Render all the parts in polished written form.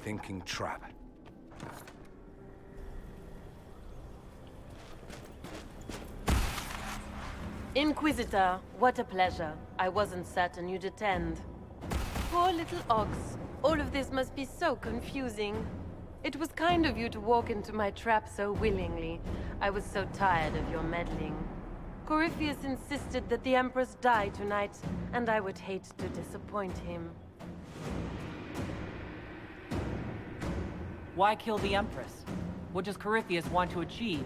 thinking trap. Inquisitor, what a pleasure. I wasn't certain you'd attend. Poor little ox. All of this must be so confusing. It was kind of you to walk into my trap so willingly. I was so tired of your meddling. Corypheus insisted that the Empress die tonight, and I would hate to disappoint him. Why kill the Empress? What does Corypheus want to achieve?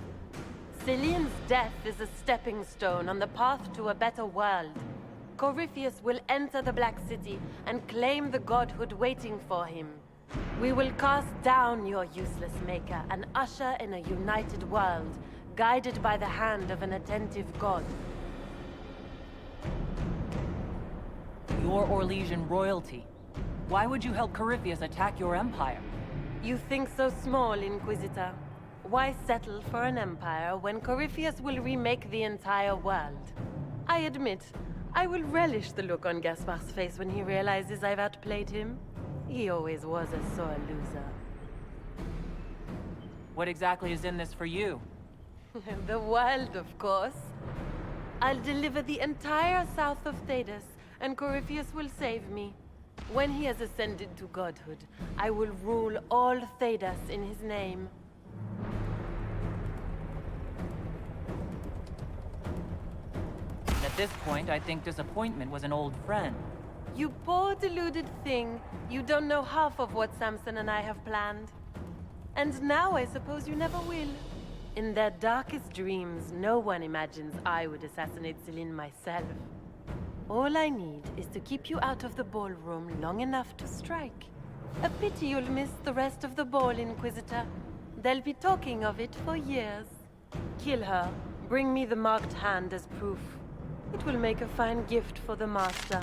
Celine's death is a stepping stone on the path to a better world. Corypheus will enter the Black City and claim the godhood waiting for him. We will cast down your useless maker and usher in a united world, guided by the hand of an attentive god. Your Orlesian royalty. Why would you help Corypheus attack your empire? You think so small, Inquisitor. Why settle for an empire when Corypheus will remake the entire world? I admit, I will relish the look on Gaspard's face when he realizes I've outplayed him. He always was a sore loser. What exactly is in this for you? The world, of course. I'll deliver the entire south of Thedas, and Corypheus will save me. When he has ascended to godhood, I will rule all Thedas in his name. At this point, I think disappointment was an old friend. You poor deluded thing. You don't know half of what Samson and I have planned. And now I suppose you never will. In their darkest dreams, no one imagines I would assassinate Celine myself. All I need is to keep you out of the ballroom long enough to strike. A pity you'll miss the rest of the ball, Inquisitor. They'll be talking of it for years. Kill her. Bring me the marked hand as proof. It will make a fine gift for the Master.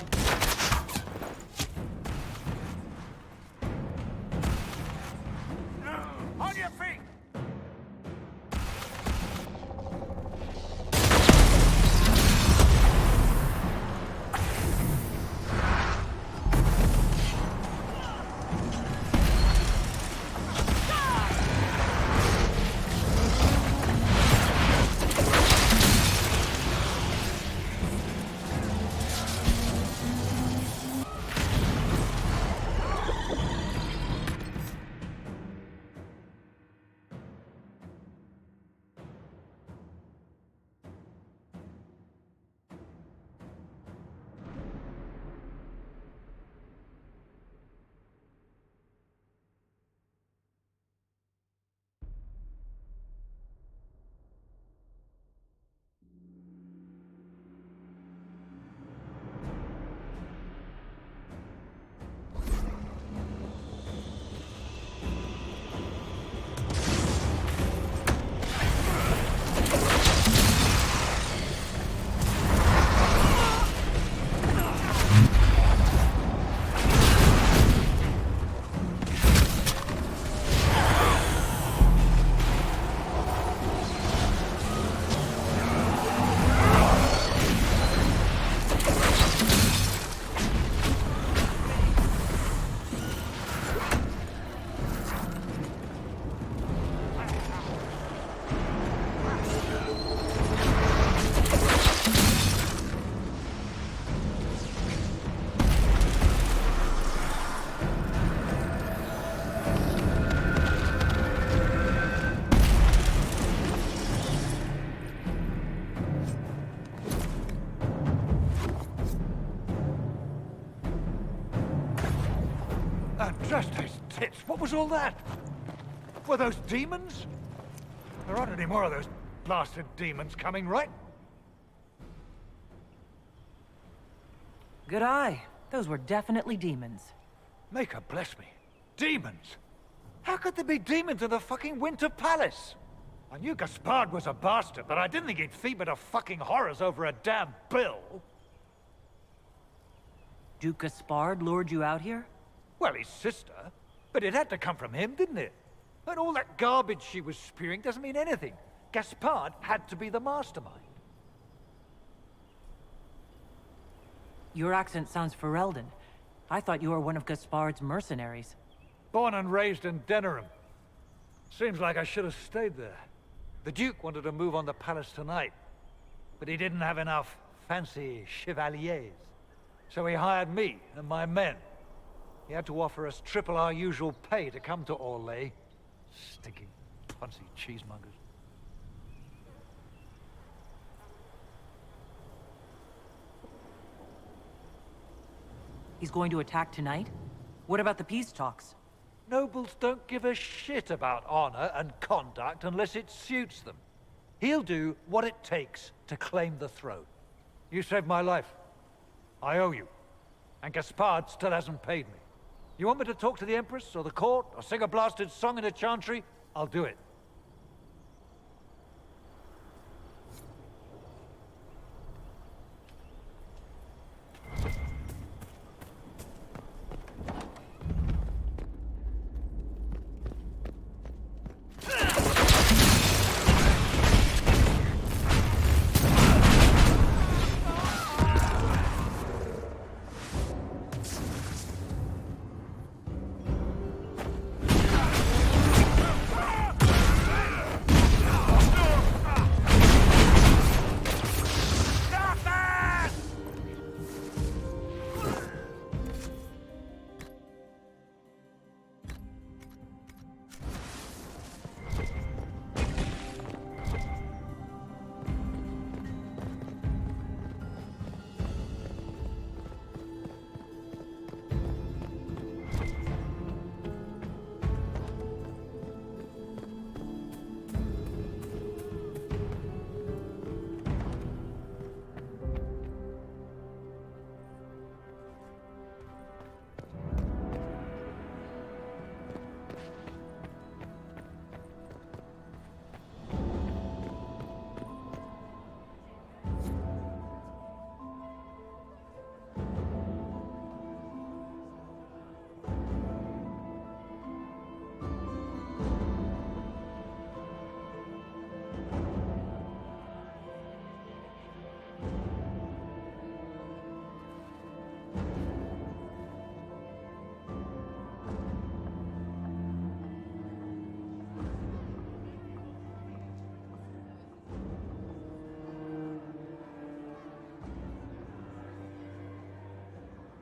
On your feet! Just those tits. What was all that? Were those demons? There aren't any more of those blasted demons coming, right? Good eye. Those were definitely demons. Maker bless me. Demons? How could there be demons in the fucking Winter Palace? I knew Gaspard was a bastard, but I didn't think he'd feed me to fucking horrors over a damn bill. Duke Gaspard lured you out here? Well, his sister. But it had to come from him, didn't it? And all that garbage she was spewing doesn't mean anything. Gaspard had to be the mastermind. Your accent sounds Ferelden. I thought you were one of Gaspard's mercenaries. Born and raised in Denerim. Seems like I should have stayed there. The Duke wanted to move on the palace tonight, but he didn't have enough fancy chevaliers. So he hired me and my men. He had to offer us triple our usual pay to come to Orlais. Stinking, punsy cheesemongers. He's going to attack tonight? What about the peace talks? Nobles don't give a shit about honor and conduct unless it suits them. He'll do what it takes to claim the throne. You saved my life. I owe you. And Gaspard still hasn't paid me. You want me to talk to the Empress, or the court, or sing a blasted song in a chantry? I'll do it.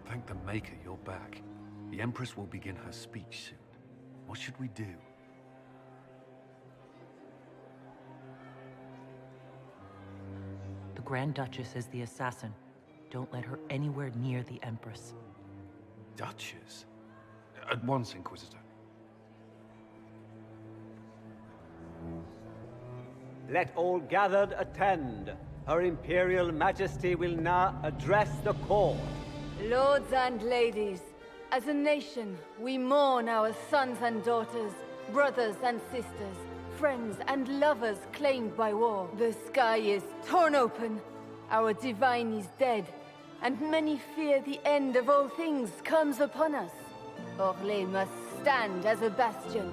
Thank the Maker you're back. The Empress will begin her speech soon. What should we do? The Grand Duchess is the assassin. Don't let her anywhere near the Empress. Duchess? At once, Inquisitor. Let all gathered attend. Her Imperial Majesty will now address the court. Lords and ladies, as a nation, we mourn our sons and daughters, brothers and sisters, friends and lovers claimed by war. The sky is torn open, our divine is dead, and many fear the end of all things comes upon us. Orlais must stand as a bastion,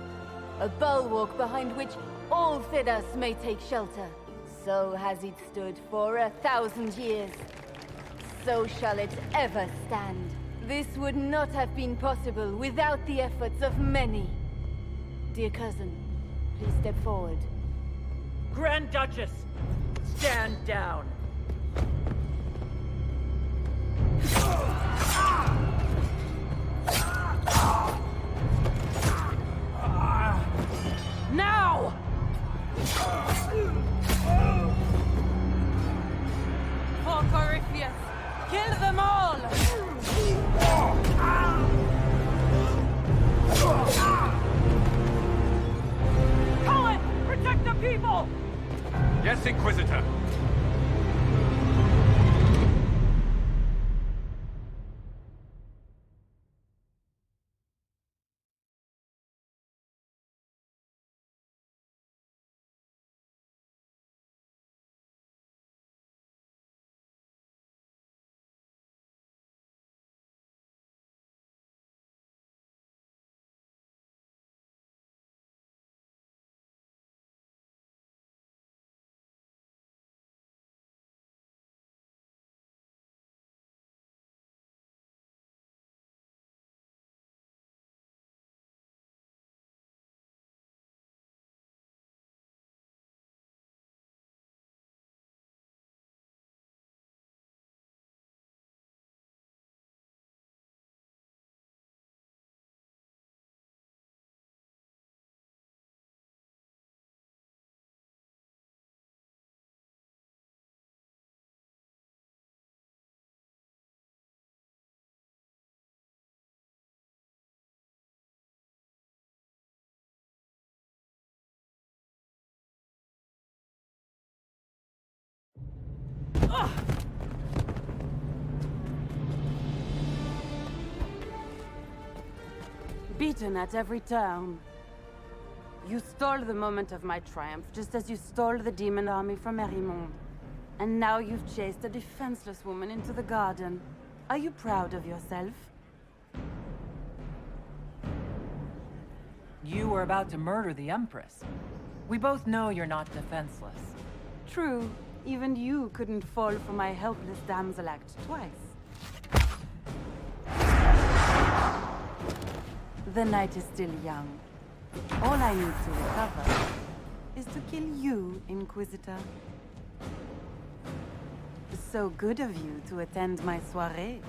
a bulwark behind which all Thedas may take shelter. So has it stood for 1,000 years. So shall it ever stand. This would not have been possible without the efforts of many. Dear cousin, please step forward. Grand Duchess, stand down. Now! For Corypheus, kill them all! Cohen, protect the people! Yes, Inquisitor! Beaten at every turn. You stole the moment of my triumph, just as you stole the demon army from Merimond. And now you've chased a defenseless woman into the garden. Are you proud of yourself? You were about to murder the Empress. We both know you're not defenseless. True. Even you couldn't fall for my helpless damsel act twice. The night is still young. All I need to recover is to kill you, Inquisitor. So good of you to attend my soirée.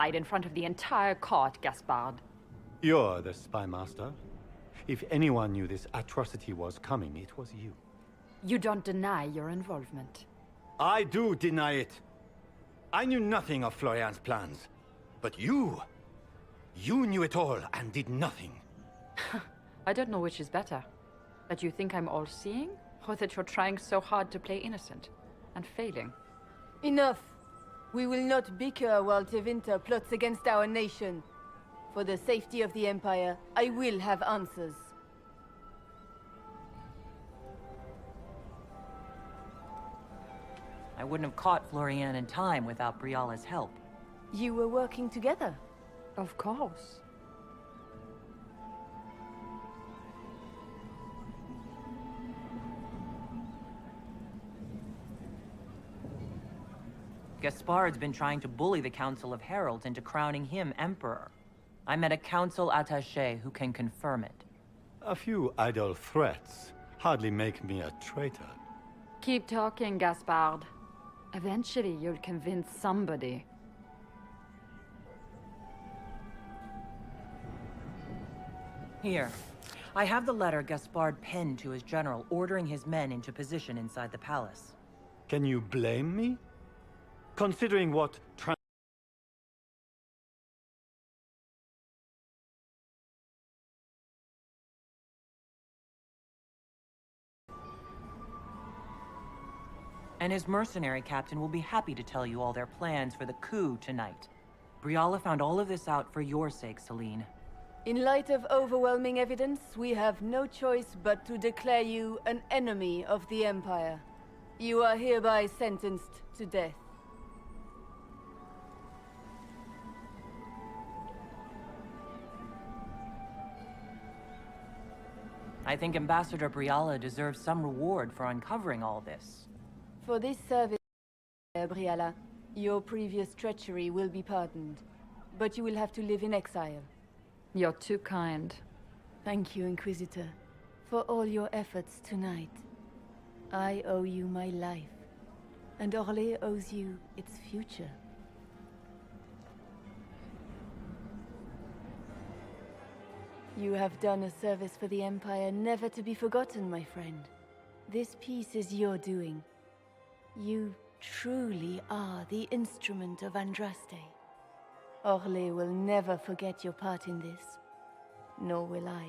lied in front of the entire court, Gaspard. You're the spy master. If anyone knew this atrocity was coming, it was you. You don't deny your involvement. I do deny it. I knew nothing of Florian's plans. But you knew it all and did nothing. I don't know which is better. That you think I'm all-seeing, or that you're trying so hard to play innocent and failing? Enough. We will not bicker while Tevinter plots against our nation. For the safety of the Empire, I will have answers. I wouldn't have caught Florian in time without Briala's help. You were working together. Of course. Gaspard's been trying to bully the Council of Heralds into crowning him Emperor. I met a council attaché who can confirm it. A few idle threats hardly make me a traitor. Keep talking, Gaspard. Eventually, you'll convince somebody. Here. I have the letter Gaspard penned to his general ordering his men into position inside the palace. Can you blame me? Considering what And his mercenary captain will be happy to tell you all their plans for the coup tonight. Briala found all of this out for your sake, Celine. In light of overwhelming evidence, we have no choice but to declare you an enemy of the Empire. You are hereby sentenced to death. I think Ambassador Briala deserves some reward for uncovering all this. For this service, Briala, your previous treachery will be pardoned. But you will have to live in exile. You're too kind. Thank you, Inquisitor, for all your efforts tonight. I owe you my life, and Orlais owes you its future. You have done a service for the Empire never to be forgotten, my friend. This piece is your doing. You truly are the instrument of Andraste. Orlais will never forget your part in this, nor will I.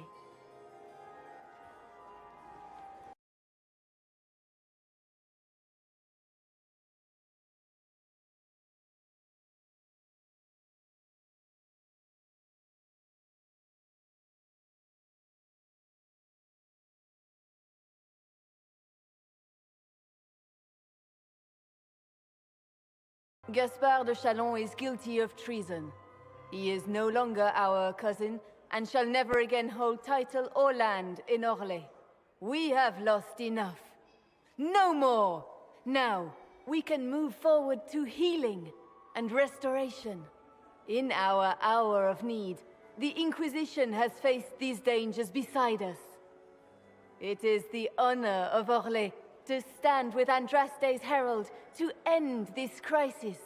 Gaspard de Chalon is guilty of treason. He is no longer our cousin, and shall never again hold title or land in Orlais. We have lost enough. No more! Now, we can move forward to healing and restoration. In our hour of need, the Inquisition has faced these dangers beside us. It is the honor of Orlais to stand with Andraste's herald to end this crisis.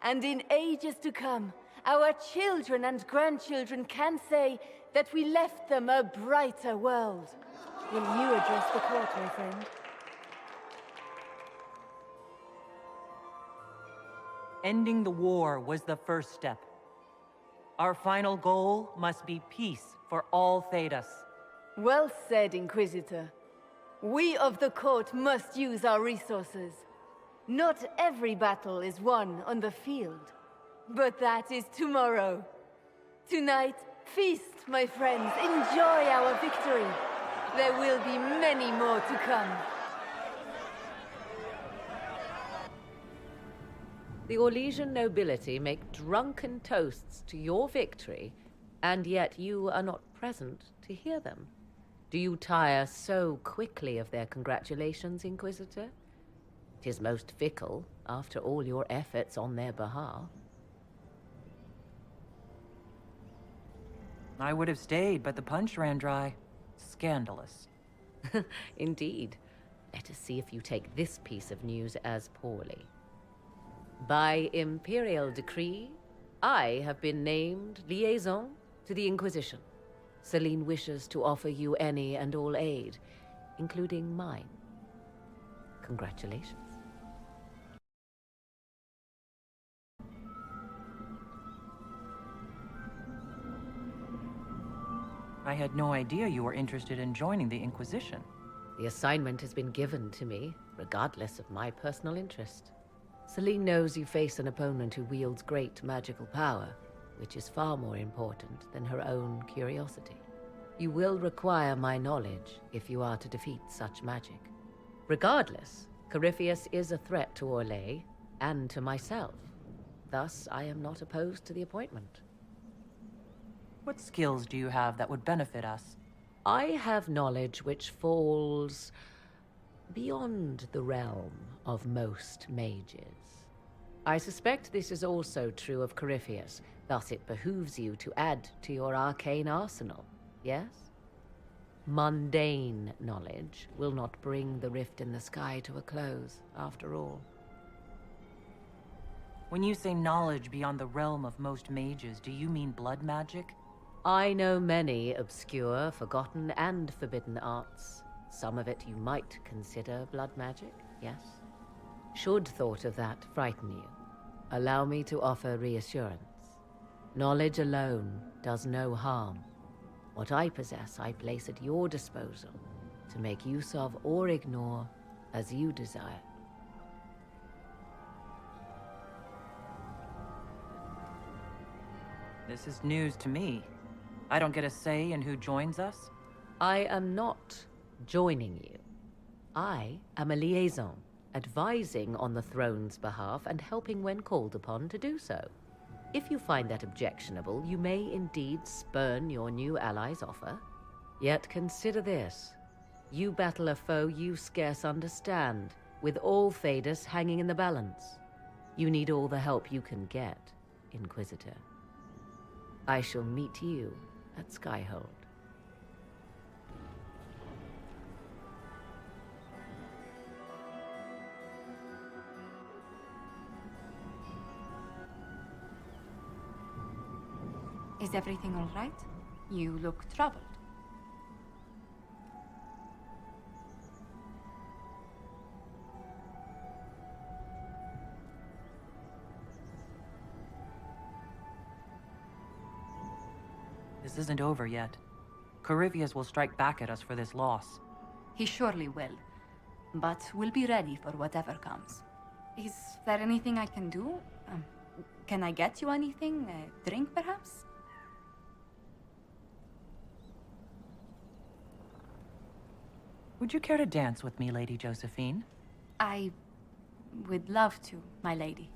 And in ages to come, our children and grandchildren can say that we left them a brighter world. Will you address the court, my friend? Ending the war was the first step. Our final goal must be peace for all Thedas. Well said, Inquisitor. We of the court must use our resources. Not every battle is won on the field, but that is tomorrow. Tonight, feast, my friends. Enjoy our victory. There will be many more to come. The Orlesian nobility make drunken toasts to your victory, and yet you are not present to hear them. Do you tire so quickly of their congratulations, Inquisitor? 'Tis most fickle, after all your efforts on their behalf. I would have stayed, but the punch ran dry. Scandalous. Indeed. Let us see if you take this piece of news as poorly. By imperial decree, I have been named liaison to the Inquisition. Celine wishes to offer you any and all aid, including mine. Congratulations. I had no idea you were interested in joining the Inquisition. The assignment has been given to me, regardless of my personal interest. Celine knows you face an opponent who wields great magical power, which is far more important than her own curiosity. You will require my knowledge if you are to defeat such magic. Regardless, Corypheus is a threat to Orlais and to myself. Thus, I am not opposed to the appointment. What skills do you have that would benefit us? I have knowledge which falls beyond the realm of most mages. I suspect this is also true of Corypheus, thus it behooves you to add to your arcane arsenal, yes? Mundane knowledge will not bring the rift in the sky to a close, after all. When you say knowledge beyond the realm of most mages, do you mean blood magic? I know many obscure, forgotten, and forbidden arts. Some of it you might consider blood magic, yes? Should thought of that frighten you, allow me to offer reassurance. Knowledge alone does no harm. What I possess, I place at your disposal to make use of or ignore as you desire. This is news to me. I don't get a say in who joins us? I am not joining you. I am a liaison, advising on the throne's behalf and helping when called upon to do so. If you find that objectionable, you may indeed spurn your new ally's offer. Yet consider this. You battle a foe you scarce understand, with all Thedas hanging in the balance. You need all the help you can get, Inquisitor. I shall meet you at Skyhold. Is everything all right? You look troubled. This isn't over yet. Corypheus will strike back at us for this loss. He surely will. But we'll be ready for whatever comes. Is there anything I can do? Can I get you anything? A drink, perhaps? Would you care to dance with me, Lady Josephine? I would love to, my lady.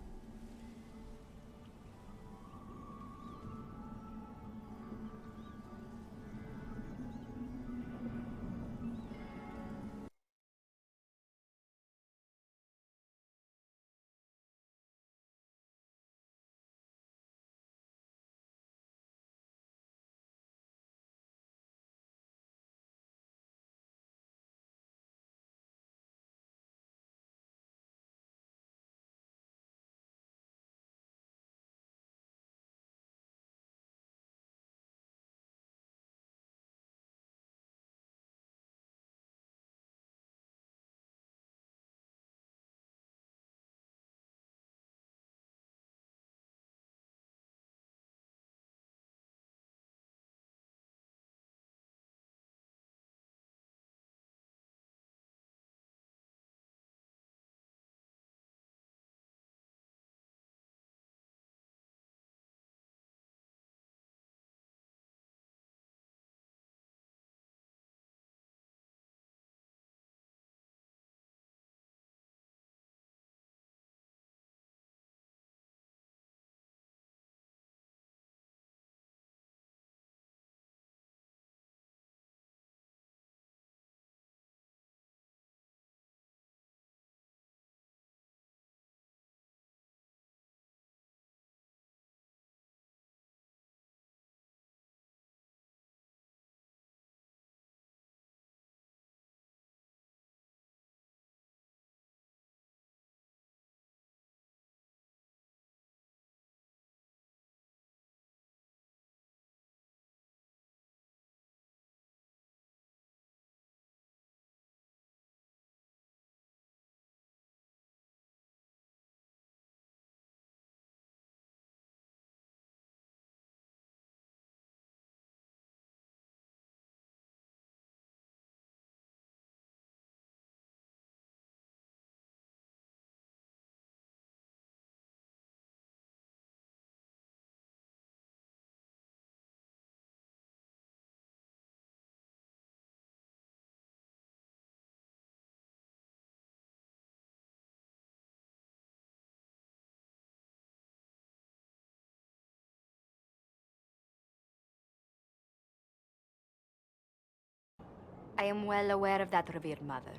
I am well aware of that, revered mother.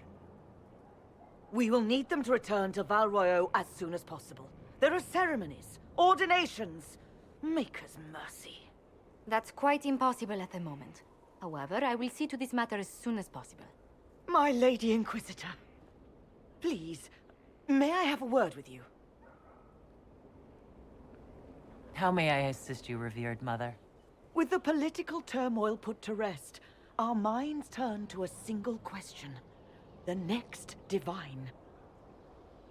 We will need them to return to Val Royeaux as soon as possible. There are ceremonies, ordinations. Make us mercy. That's quite impossible at the moment. However, I will see to this matter as soon as possible. My Lady Inquisitor, please, may I have a word with you? How may I assist you, revered mother? With the political turmoil put to rest, our minds turn to a single question. The next divine.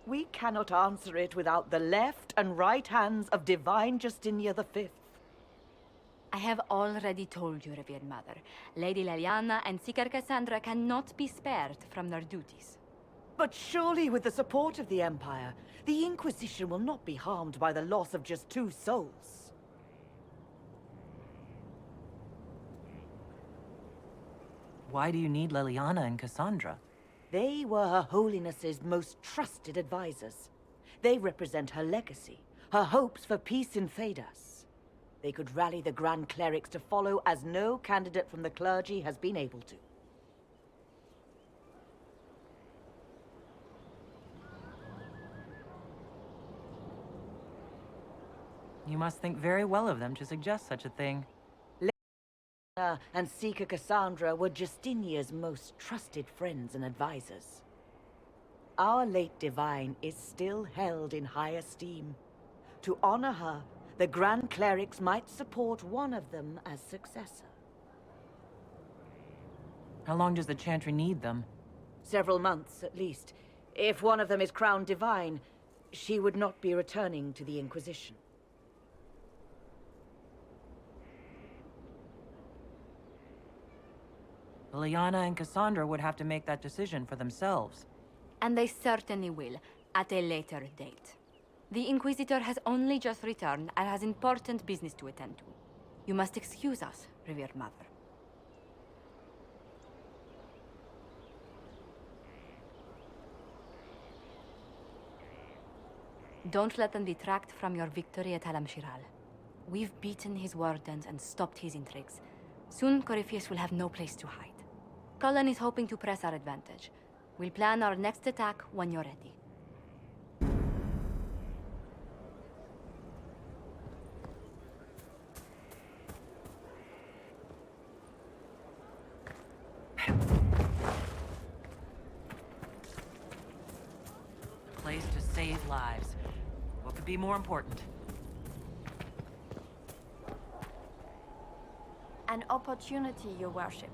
We cannot answer it without the left and right hands of Divine Justinia V. I have already told you, revered mother. Lady Leliana and Seeker Cassandra cannot be spared from their duties. But surely with the support of the Empire, the Inquisition will not be harmed by the loss of just 2 souls. Why do you need Leliana and Cassandra? They were Her Holiness's most trusted advisors. They represent her legacy, her hopes for peace in Thedas. They could rally the Grand Clerics to follow as no candidate from the clergy has been able to. You must think very well of them to suggest such a thing. Leliana and Seeker Cassandra were Justinia's most trusted friends and advisors. Our late divine is still held in high esteem. To honor her, the Grand Clerics might support one of them as successor. How long does the Chantry need them? Several months, at least. If one of them is crowned divine, she would not be returning to the Inquisition. Leliana and Cassandra would have to make that decision for themselves. And they certainly will, at a later date. The Inquisitor has only just returned and has important business to attend to. You must excuse us, revered mother. Don't let them detract from your victory at Alam Shiral. We've beaten his wardens and stopped his intrigues. Soon, Corypheus will have no place to hide. Cullen is hoping to press our advantage. We'll plan our next attack when you're ready. A place to save lives. What could be more important? An opportunity, Your Worship.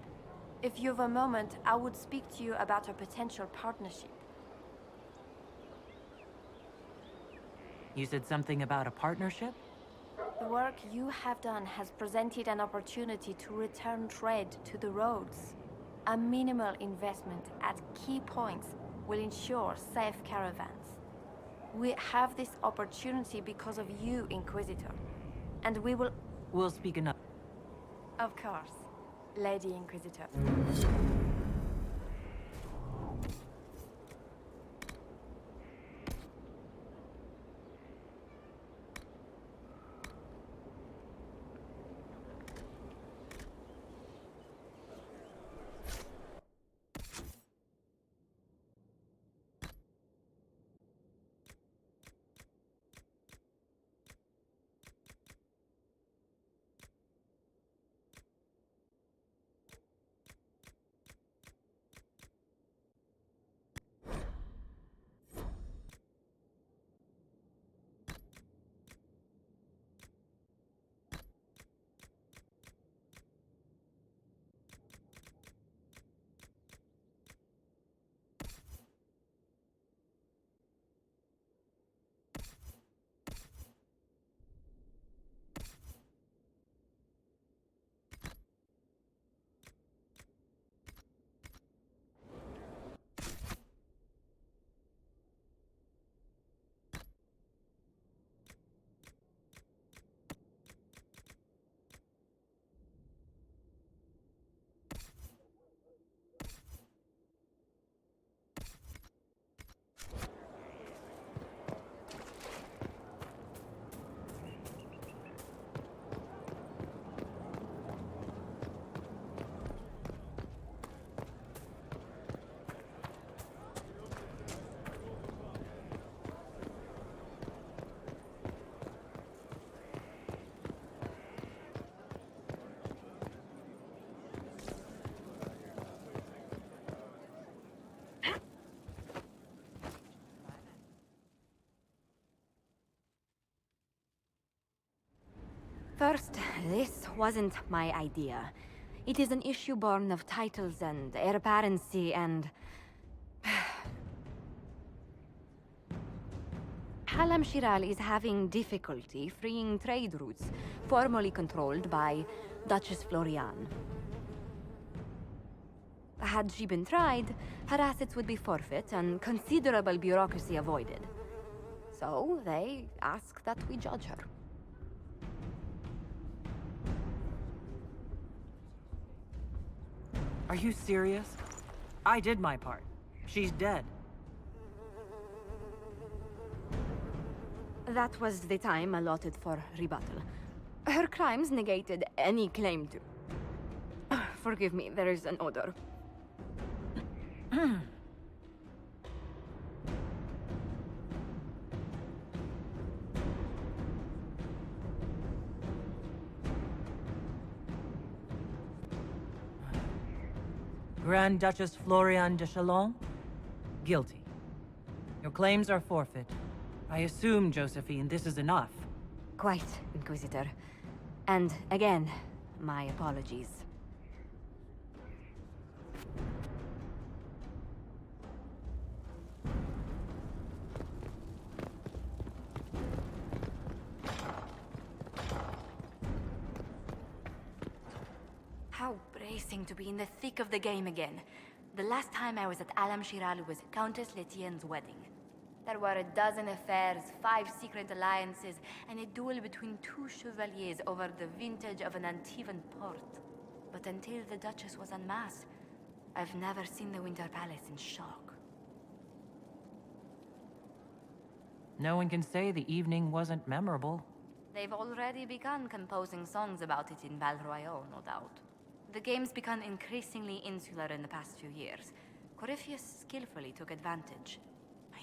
If you've a moment, I would speak to you about a potential partnership. You said something about a partnership? The work you have done has presented an opportunity to return trade to the roads. A minimal investment at key points will ensure safe caravans. We have this opportunity because of you, Inquisitor. And we will... We'll speak enough. Of course, Lady Inquisitor. First, this wasn't my idea. It is an issue born of titles and heir apparency and... Halam Shiral is having difficulty freeing trade routes formerly controlled by Duchess Florian. Had she been tried, her assets would be forfeit and considerable bureaucracy avoided. So they ask that we judge her. Are you serious? I did my part. She's dead. That was the time allotted for rebuttal. Her crimes negated any claim to... Forgive me, there is an odor. Grand Duchess Florian de Chalon? Guilty. Your claims are forfeit. I assume, Josephine, this is enough. Quite, Inquisitor. And again, my apologies. How bracing to be in the thick of the game again. The last time I was at Alam Shiral was Countess Letienne's wedding. There were a dozen affairs, 5 secret alliances, and a duel between 2 chevaliers over the vintage of an Antivan port. But until the Duchess was unmasked, I've never seen the Winter Palace in shock. No one can say the evening wasn't memorable. They've already begun composing songs about it in Val Royale, no doubt. The game's become increasingly insular in the past few years. Corypheus skillfully took advantage.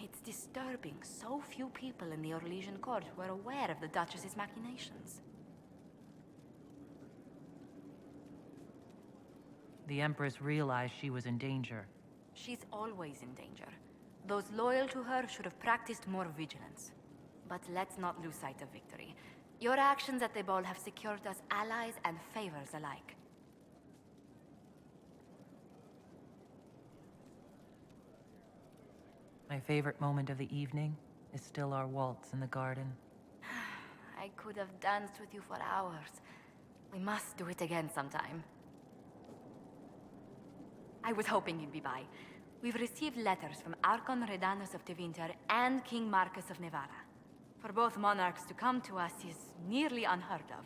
It's disturbing so few people in the Orlesian court were aware of the Duchess's machinations. The Empress realized she was in danger. She's always in danger. Those loyal to her should have practiced more vigilance. But let's not lose sight of victory. Your actions at the ball have secured us allies and favors alike. My favorite moment of the evening is still our waltz in the garden. I could have danced with you for hours. We must do it again sometime. I was hoping you'd be by. We've received letters from Archon Redanus of Tevinter and King Marcus of Nevada. For both monarchs to come to us is nearly unheard of.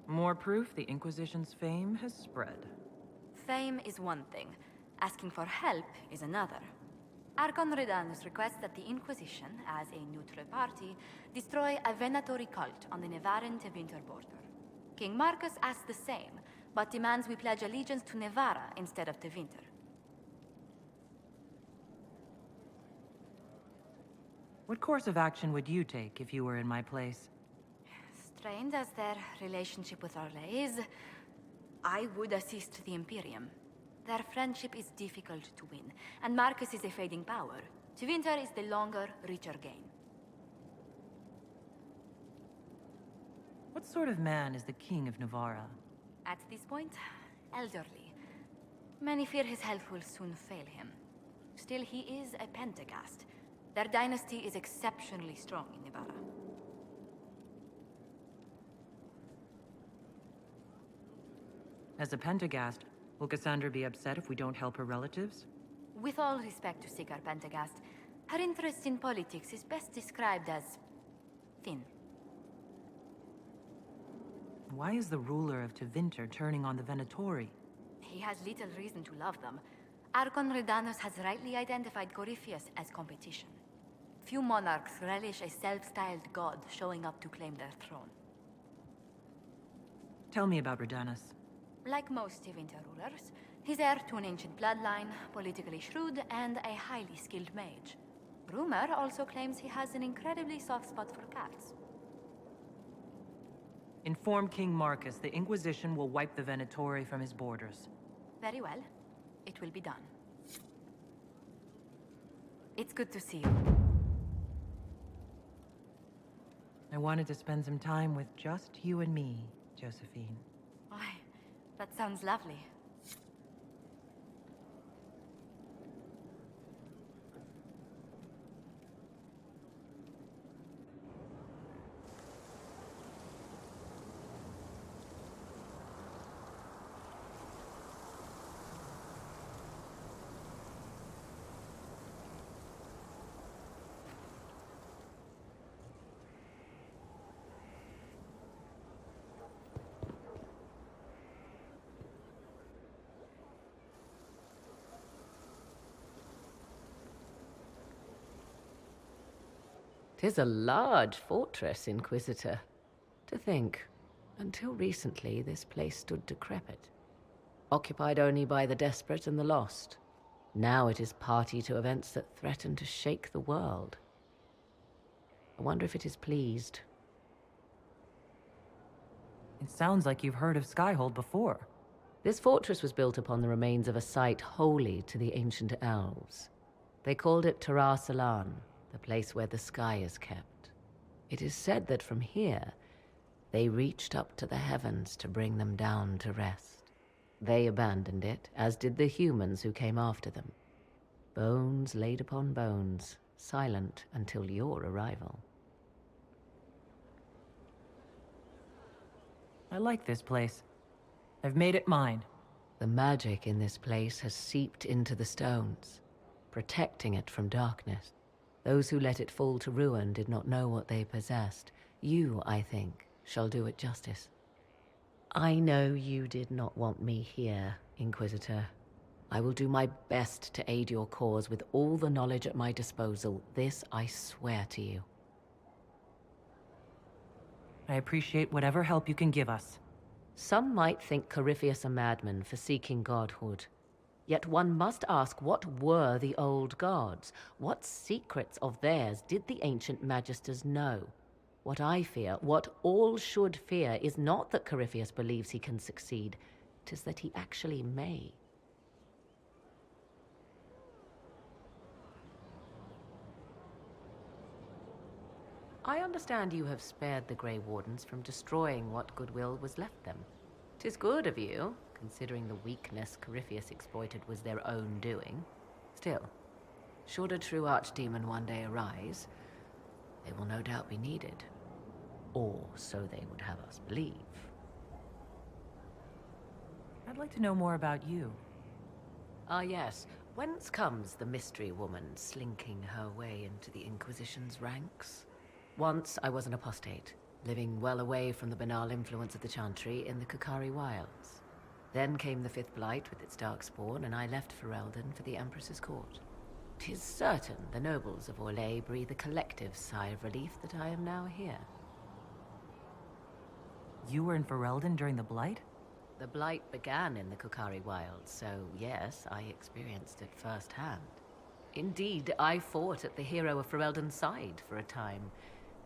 More proof the Inquisition's fame has spread. Fame is one thing. Asking for help is another. Archon Redanus requests that the Inquisition, as a neutral party, destroy a Venatori cult on the Nevaran-Tevinter border. King Marcus asks the same, but demands we pledge allegiance to Nevara instead of Tevinter. What course of action would you take if you were in my place? Strained as their relationship with Orle is, I would assist the Imperium. Their friendship is difficult to win, and Marcus is a fading power. Tevinter is the longer, richer gain. What sort of man is the King of Navarra? At this point, elderly. Many fear his health will soon fail him. Still, he is a Pentagast. Their dynasty is exceptionally strong in Navarra. As a Pentagast, will Cassandra be upset if we don't help her relatives? With all respect to Sigar Pentagast, her interest in politics is best described as thin. Why is the ruler of Tevinter turning on the Venatori? He has little reason to love them. Archon Redanus has rightly identified Corypheus as competition. Few monarchs relish a self-styled god showing up to claim their throne. Tell me about Redanus. Like most Tevinter rulers, he's heir to an ancient bloodline, politically shrewd, and a highly skilled mage. Rumor also claims he has an incredibly soft spot for cats. Inform King Marcus the Inquisition will wipe the Venatori from his borders. Very well. It will be done. It's good to see you. I wanted to spend some time with just you and me, Josephine. Why, that sounds lovely. "'Tis a large fortress, Inquisitor. To think, until recently this place stood decrepit, occupied only by the desperate and the lost. Now it is party to events that threaten to shake the world. I wonder if it is pleased." It sounds like you've heard of Skyhold before. This fortress was built upon the remains of a site holy to the ancient elves. They called it Tarar Salan, the place where the sky is kept. It is said that from here, they reached up to the heavens to bring them down to rest. They abandoned it, as did the humans who came after them. Bones laid upon bones, silent until your arrival. I like this place. I've made it mine. The magic in this place has seeped into the stones, protecting it from darkness. Those who let it fall to ruin did not know what they possessed. You, I think, shall do it justice. I know you did not want me here, Inquisitor. I will do my best to aid your cause with all the knowledge at my disposal. This I swear to you. I appreciate whatever help you can give us. Some might think Corypheus a madman for seeking godhood. Yet one must ask, what were the old gods? What secrets of theirs did the ancient magisters know? What I fear, what all should fear, is not that Corypheus believes he can succeed. 'Tis that he actually may. I understand you have spared the Grey Wardens from destroying what goodwill was left them. 'Tis good of you, considering the weakness Corypheus exploited was their own doing. Still, should a true archdemon one day arise, they will no doubt be needed. Or so they would have us believe. I'd like to know more about you. Ah yes, whence comes the mystery woman slinking her way into the Inquisition's ranks? Once I was an apostate, living well away from the banal influence of the Chantry in the Kukari Wilds. Then came the Fifth Blight with its darkspawn, and I left Ferelden for the Empress's court. 'Tis certain the nobles of Orlais breathe a collective sigh of relief that I am now here. You were in Ferelden during the Blight? The Blight began in the Kukari Wilds, so yes, I experienced it firsthand. Indeed, I fought at the hero of Ferelden's side for a time.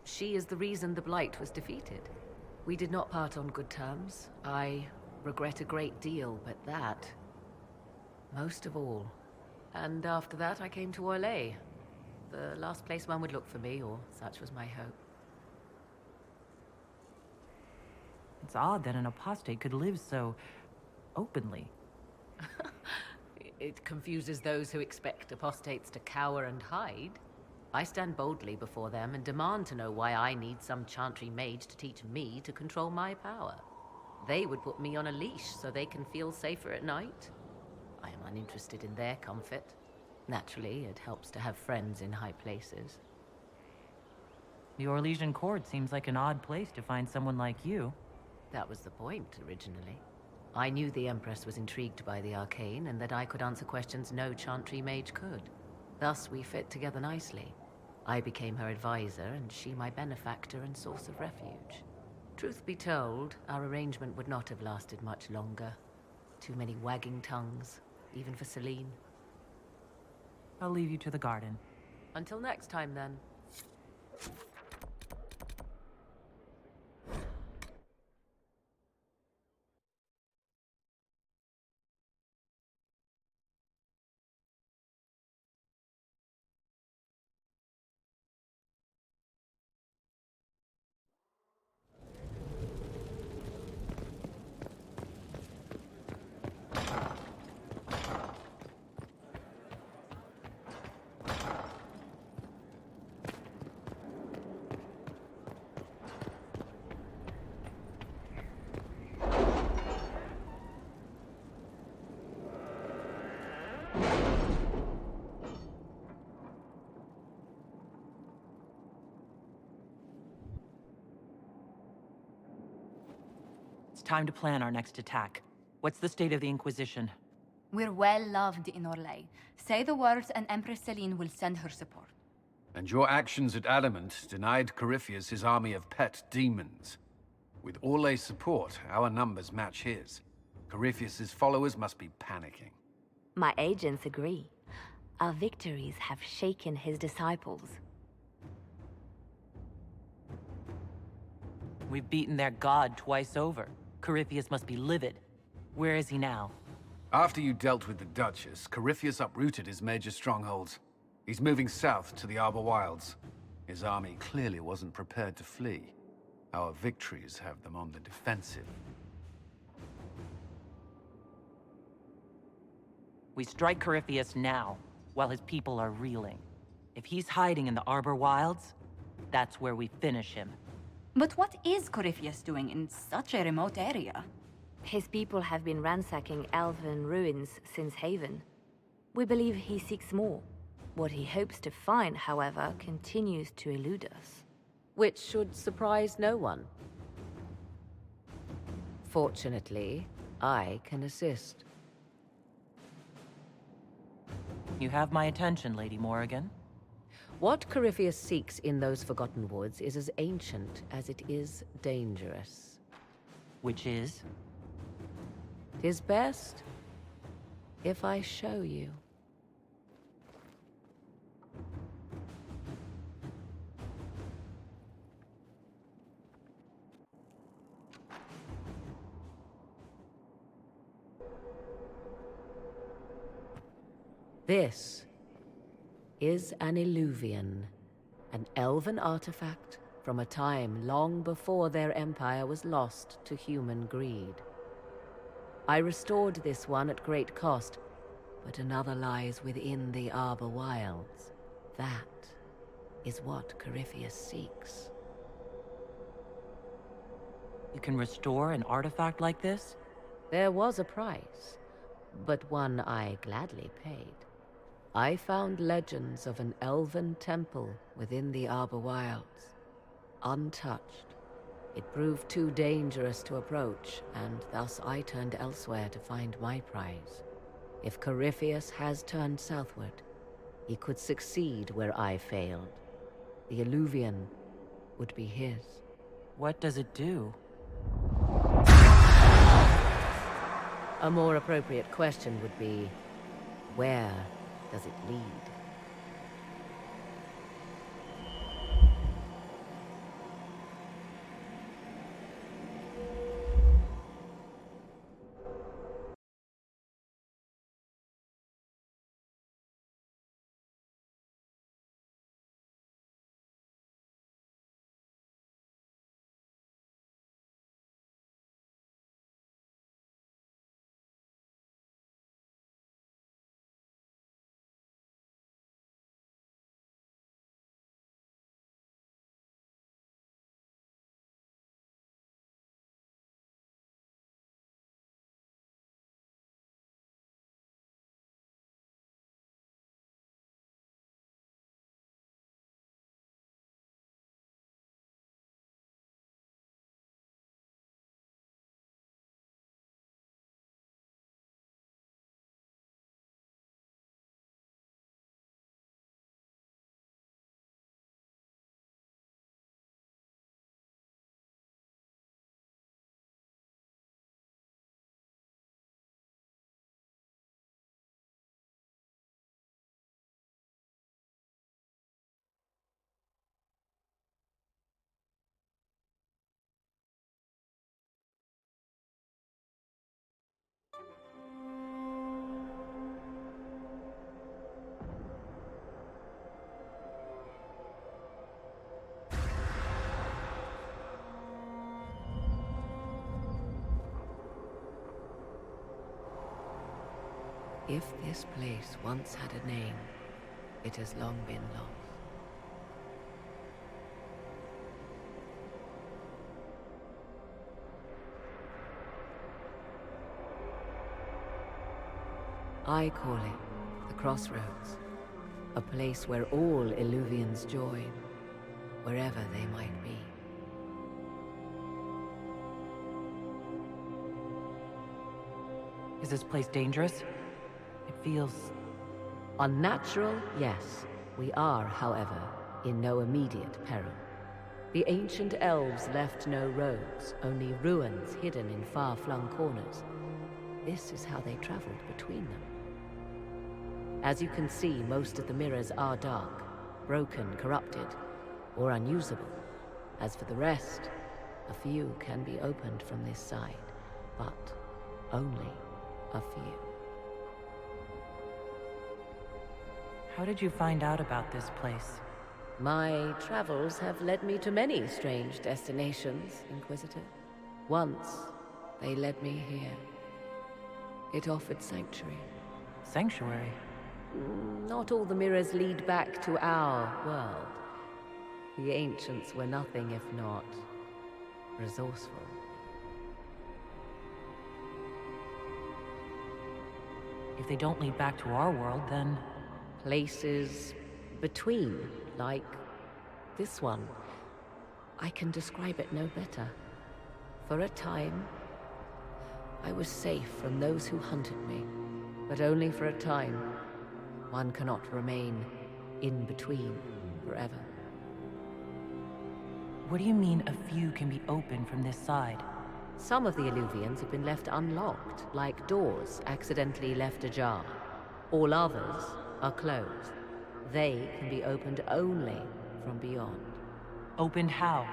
She is the reason the Blight was defeated. We did not part on good terms. I regret a great deal, but that, most of all. And after that, I came to Orlais. The last place one would look for me, or such was my hope. It's odd that an apostate could live so openly. It confuses those who expect apostates to cower and hide. I stand boldly before them and demand to know why I need some Chantry mage to teach me to control my power. They would put me on a leash so they can feel safer at night. I am uninterested in their comfort. Naturally, it helps to have friends in high places. The Orlesian court seems like an odd place to find someone like you. That was the point, originally. I knew the Empress was intrigued by the arcane, and that I could answer questions no Chantry mage could. Thus, we fit together nicely. I became her advisor, and she my benefactor and source of refuge. Truth be told, our arrangement would not have lasted much longer. Too many wagging tongues, even for Celine. I'll leave you to the garden. Until next time, then. It's time to plan our next attack. What's the state of the Inquisition? We're well loved in Orlais. Say the words and Empress Celine will send her support. And your actions at Adamant denied Corypheus his army of pet demons. With Orlay's support, our numbers match his. Corypheus's followers must be panicking. My agents agree. Our victories have shaken his disciples. We've beaten their god twice over. Corypheus must be livid. Where is he now? After you dealt with the Duchess, Corypheus uprooted his major strongholds. He's moving south to the Arbor Wilds. His army clearly wasn't prepared to flee. Our victories have them on the defensive. We strike Corypheus now, while his people are reeling. If he's hiding in the Arbor Wilds, that's where we finish him. But what is Corypheus doing in such a remote area? His people have been ransacking elven ruins since Haven. We believe he seeks more. What he hopes to find, however, continues to elude us. Which should surprise no one. Fortunately, I can assist. You have my attention, Lady Morrigan. What Corypheus seeks in those Forgotten Woods is as ancient as it is dangerous. Which is? 'Tis best if I show you. This is an Illuvian, an elven artifact from a time long before their empire was lost to human greed. I restored this one at great cost, but another lies within the Arbor Wilds. That is what Corypheus seeks. You can restore an artifact like this? There was a price, but one I gladly paid. I found legends of an elven temple within the Arbor Wilds, untouched. It proved too dangerous to approach, and thus I turned elsewhere to find my prize. If Corypheus has turned southward, he could succeed where I failed. The Illuvian would be his. What does it do? A more appropriate question would be, where does it lead? If this place once had a name, it has long been lost. I call it the Crossroads, a place where all Illuvians join, wherever they might be. Is this place dangerous? It feels... Unnatural, yes. We are, however, in no immediate peril. The ancient elves left no roads, only ruins hidden in far-flung corners. This is how they traveled between them. As you can see, most of the mirrors are dark, broken, corrupted, or unusable. As for the rest, a few can be opened from this side, but only a few. How did you find out about this place? My travels have led me to many strange destinations, Inquisitor. Once, they led me here. It offered sanctuary. Sanctuary? Not all the mirrors lead back to our world. The ancients were nothing if not resourceful. If they don't lead back to our world, then... Places between, like this one. I can describe it no better. For a time, I was safe from those who hunted me, but only for a time. One cannot remain in between forever. What do you mean a few can be opened from this side? Some of the Illuvians have been left unlocked, like doors accidentally left ajar. All others are closed. They can be opened only from beyond. Opened how?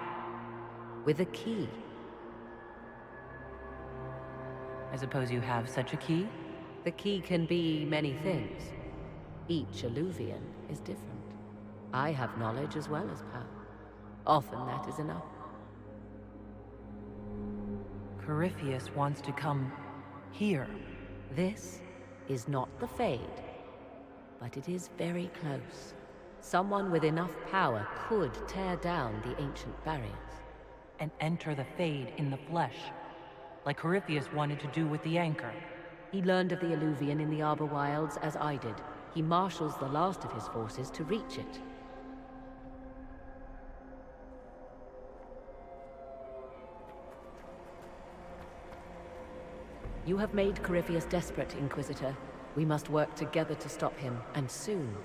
With a key. I suppose you have such a key? The key can be many things. Each Illuvian is different. I have knowledge as well as power. Often that is enough. Corypheus wants to come here. This is not the Fade, but it is very close. Someone with enough power could tear down the ancient barriers. And enter the Fade in the flesh, like Corypheus wanted to do with the Anchor. He learned of the Illuvian in the Arbor Wilds as I did. He marshals the last of his forces to reach it. You have made Corypheus desperate, Inquisitor. We must work together to stop him, and soon.